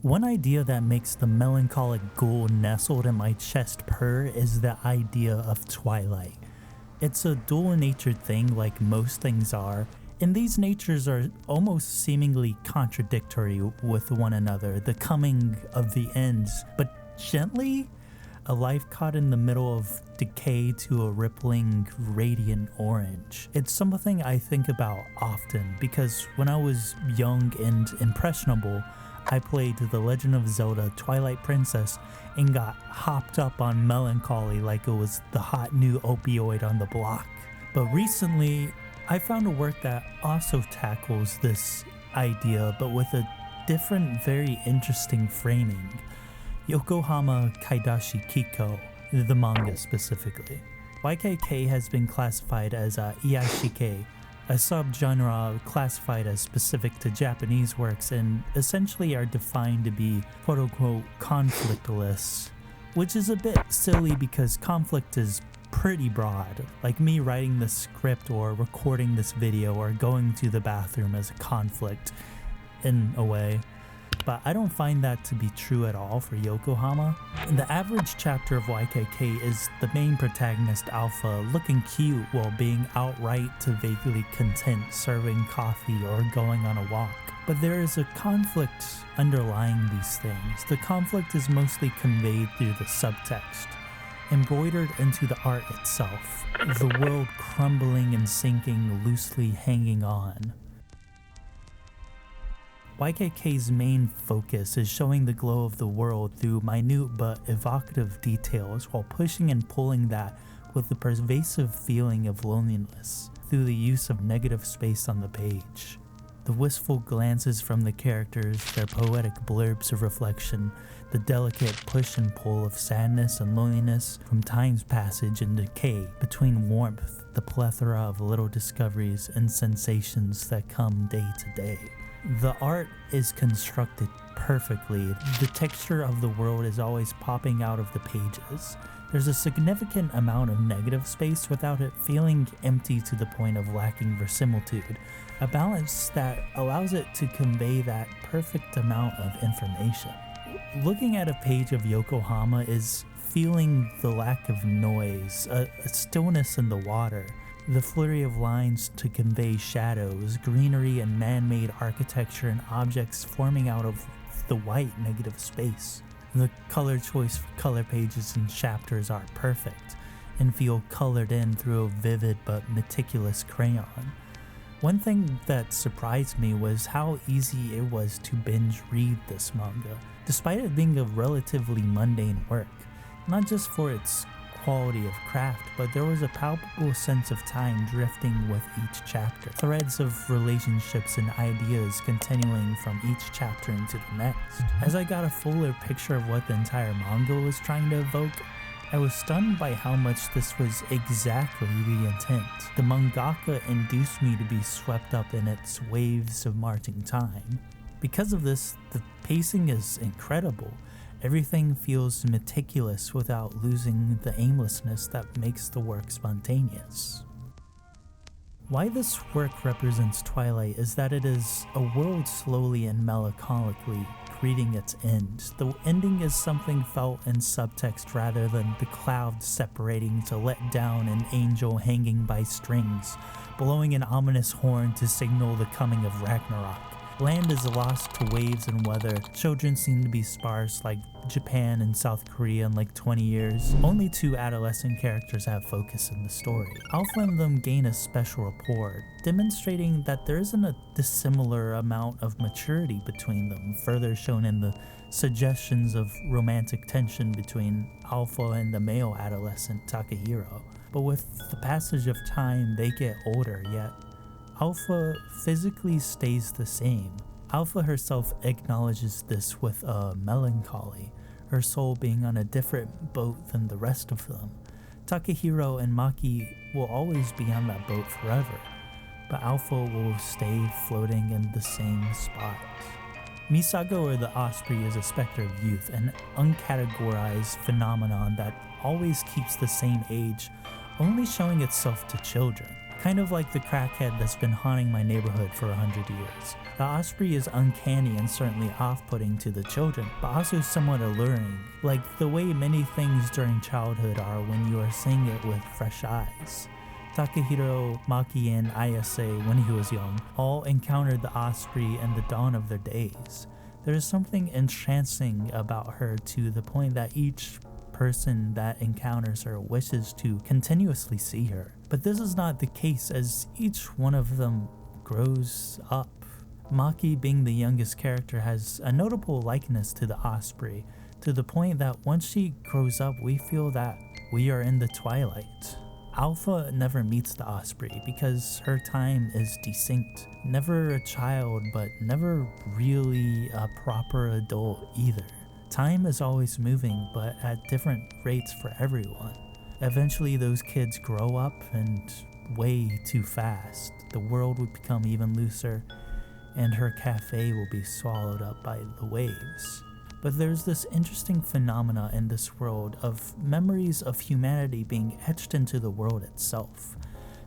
One idea that makes the melancholic ghoul nestled in my chest purr is the idea of twilight. It's a dual-natured thing like most things are, and these natures are almost seemingly contradictory with one another, the coming of the ends, but gently, a life caught in the middle of decay to a rippling, radiant orange. It's something I think about often because when I was young and impressionable, I played The Legend of Zelda Twilight Princess and got hopped up on melancholy like it was the hot new opioid on the block. But recently, I found a work that also tackles this idea but with a different, very interesting framing. Yokohama Kaidashi Kikou, the manga specifically. YKK has been classified as Iyashike, a subgenre classified as specific to Japanese works and essentially are defined to be quote-unquote conflictless, which is a bit silly because conflict is pretty broad, like me writing the script or recording this video or going to the bathroom as a conflict in a way. But I don't find that to be true at all for Yokohama. The average chapter of YKK is the main protagonist Alpha looking cute while being outright to vaguely content serving coffee or going on a walk. But there is a conflict underlying these things. The conflict is mostly conveyed through the subtext, embroidered into the art itself, the world crumbling and sinking, loosely hanging on. YKK's main focus is showing the glow of the world through minute but evocative details while pushing and pulling that with the pervasive feeling of loneliness through the use of negative space on the page. The wistful glances from the characters, their poetic blurbs of reflection, the delicate push and pull of sadness and loneliness from time's passage and decay between warmth, the plethora of little discoveries and sensations that come day to day. The art is constructed perfectly. The texture of the world is always popping out of the pages. There's a significant amount of negative space without it feeling empty to the point of lacking verisimilitude, a balance that allows it to convey that perfect amount of information. Looking at a page of Yokohama is feeling the lack of noise, a stillness in the water, the flurry of lines to convey shadows, greenery and man-made architecture and objects forming out of the white negative space. The color choice for color pages and chapters are perfect and feel colored in through a vivid but meticulous crayon. One thing that surprised me was how easy it was to binge read this manga, despite it being a relatively mundane work, not just for its quality of craft, but there was a palpable sense of time drifting with each chapter, threads of relationships and ideas continuing from each chapter into the next. As I got a fuller picture of what the entire manga was trying to evoke, I was stunned by how much this was exactly the intent. The mangaka induced me to be swept up in its waves of marching time. Because of this, the pacing is incredible. Everything feels meticulous without losing the aimlessness that makes the work spontaneous. Why this work represents Twilight is that it is a world slowly and melancholically greeting its end. The ending is something felt in subtext rather than the clouds separating to let down an angel hanging by strings, blowing an ominous horn to signal the coming of Ragnarok. Land is lost to waves and weather. Children seem to be sparse like Japan and South Korea in like 20 years. Only 2 adolescent characters have focus in the story. Alpha and them gain a special rapport, demonstrating that there isn't a dissimilar amount of maturity between them, further shown in the suggestions of romantic tension between Alpha and the male adolescent Takahiro. But with the passage of time, they get older, yet Alpha physically stays the same. Alpha herself acknowledges this with a melancholy, her soul being on a different boat than the rest of them. Takahiro and Maki will always be on that boat forever, but Alpha will stay floating in the same spot. Misago, or the Osprey, is a specter of youth, an uncategorized phenomenon that always keeps the same age, only showing itself to children. kind of like the crackhead that's been haunting my neighborhood for 100 years. The osprey is uncanny and certainly off-putting to the children, but also somewhat alluring, like the way many things during childhood are when you are seeing it with fresh eyes. Takahiro, Maki, and Ayase, when he was young, all encountered the osprey in the dawn of their days. There is something entrancing about her to the point that each person that encounters her wishes to continuously see her. But this is not the case as each one of them grows up. Maki, being the youngest character, has a notable likeness to the osprey, to the point that once she grows up we feel that we are in the twilight. Alpha never meets the osprey because her time is distinct. Never a child, but never really a proper adult either. Time is always moving, but at different rates for everyone. Eventually those kids grow up and way too fast. The world would become even looser, and her cafe will be swallowed up by the waves. But there's this interesting phenomena in this world of memories of humanity being etched into the world itself.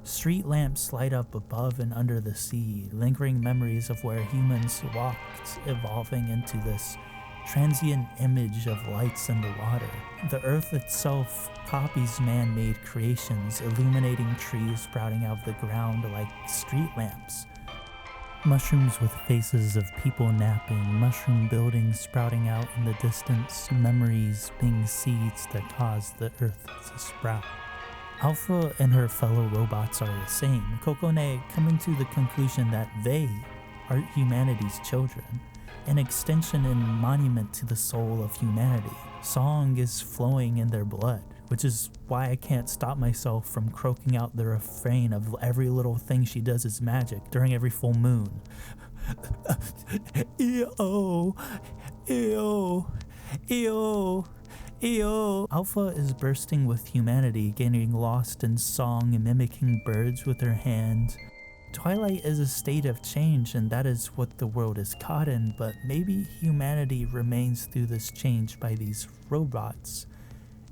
Street lamps light up above and under the sea, lingering memories of where humans walked, evolving into this transient image of lights in the water. The earth itself copies man-made creations, illuminating trees sprouting out of the ground like street lamps. Mushrooms with faces of people napping, mushroom buildings sprouting out in the distance, memories being seeds that cause the earth to sprout. Alpha and her fellow robots are the same, Kokone coming to the conclusion that they are humanity's children, an extension and monument to the soul of humanity. Song is flowing in their blood, which is why I can't stop myself from croaking out the refrain of every little thing she does is magic during every full moon. Ew, ew, ew, ew. Alpha is bursting with humanity, getting lost in song and mimicking birds with her hand. Twilight is a state of change, and that is what the world is caught in, but maybe humanity remains through this change by these robots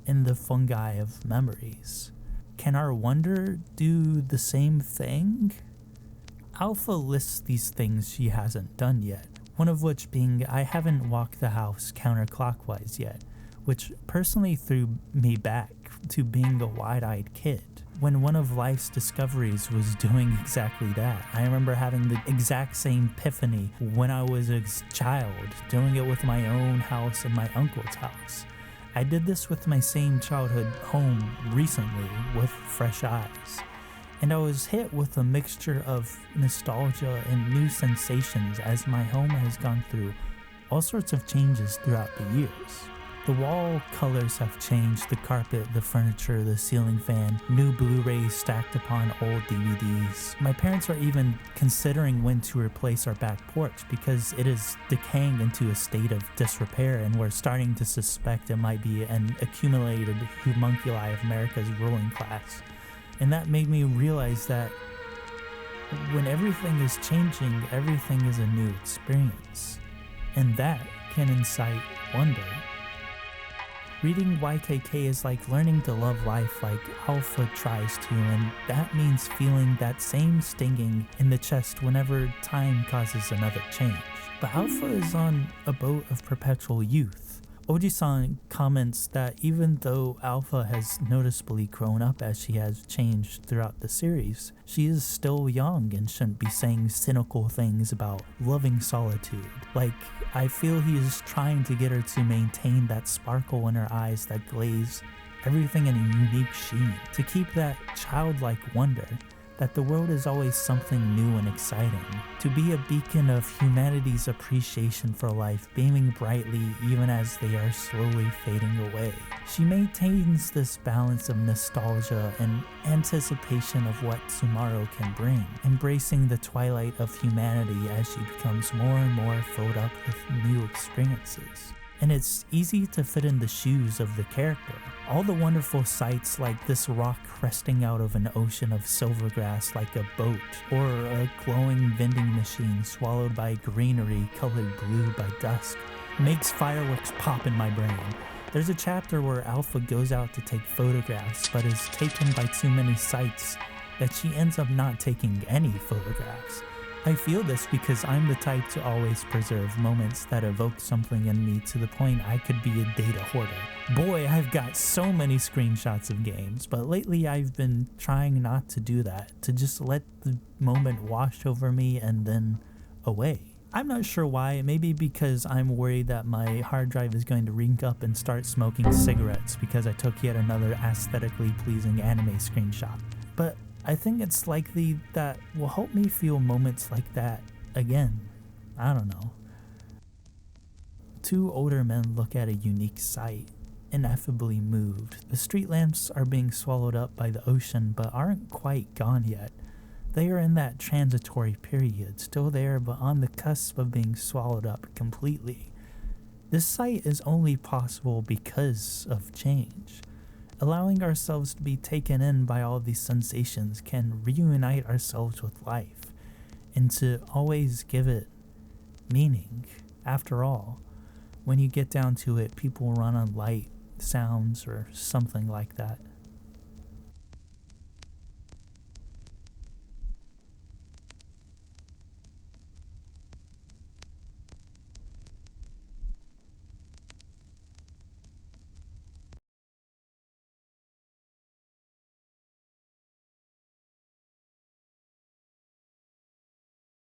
in the fungi of memories. Can our wonder do the same thing? Alpha lists these things she hasn't done yet, one of which being I haven't walked the house counterclockwise yet, which personally threw me back to being a wide-eyed kid. When one of life's discoveries was doing exactly that. I remember having the exact same epiphany when I was a child, doing it with my own house and my uncle's house. I did this with my same childhood home recently with fresh eyes, and I was hit with a mixture of nostalgia and new sensations as my home has gone through all sorts of changes throughout the years. The wall colors have changed, the carpet, the furniture, the ceiling fan, new Blu-rays stacked upon old DVDs. My parents are even considering when to replace our back porch because it is decaying into a state of disrepair, and we're starting to suspect it might be an accumulated homunculi of America's ruling class. And that made me realize that when everything is changing, everything is a new experience. And that can incite wonder. Reading YKK is like learning to love life like Alpha tries to, and that means feeling that same stinging in the chest whenever time causes another change. But Alpha is on a boat of perpetual youth. Oji-san comments that even though Alpha has noticeably grown up as she has changed throughout the series, she is still young and shouldn't be saying cynical things about loving solitude. Like, I feel he is trying to get her to maintain that sparkle in her eyes that glaze everything in a unique sheen, to keep that childlike wonder that the world is always something new and exciting, to be a beacon of humanity's appreciation for life, beaming brightly even as they are slowly fading away. She maintains this balance of nostalgia and anticipation of what tomorrow can bring, embracing the twilight of humanity as she becomes more and more filled up with new experiences. And it's easy to fit in the shoes of the character. All the wonderful sights like this rock resting out of an ocean of silver grass like a boat, or a glowing vending machine swallowed by greenery colored blue by dusk, makes fireworks pop in my brain. There's a chapter where Alpha goes out to take photographs but is taken by too many sights that she ends up not taking any photographs. I feel this because I'm the type to always preserve moments that evoke something in me to the point I could be a data hoarder. Boy, I've got so many screenshots of games, but lately I've been trying not to do that, to just let the moment wash over me and then away. I'm not sure why, maybe because I'm worried that my hard drive is going to rink up and start smoking cigarettes because I took yet another aesthetically pleasing anime screenshot. But I think it's likely that will help me feel moments like that again. I don't know. Two older men look at a unique sight, ineffably moved. The street lamps are being swallowed up by the ocean but aren't quite gone yet. They are in that transitory period, still there but on the cusp of being swallowed up completely. This sight is only possible because of change. Allowing ourselves to be taken in by all these sensations can reunite ourselves with life, and to always give it meaning. After all, when you get down to it, people run on light, sounds, or something like that.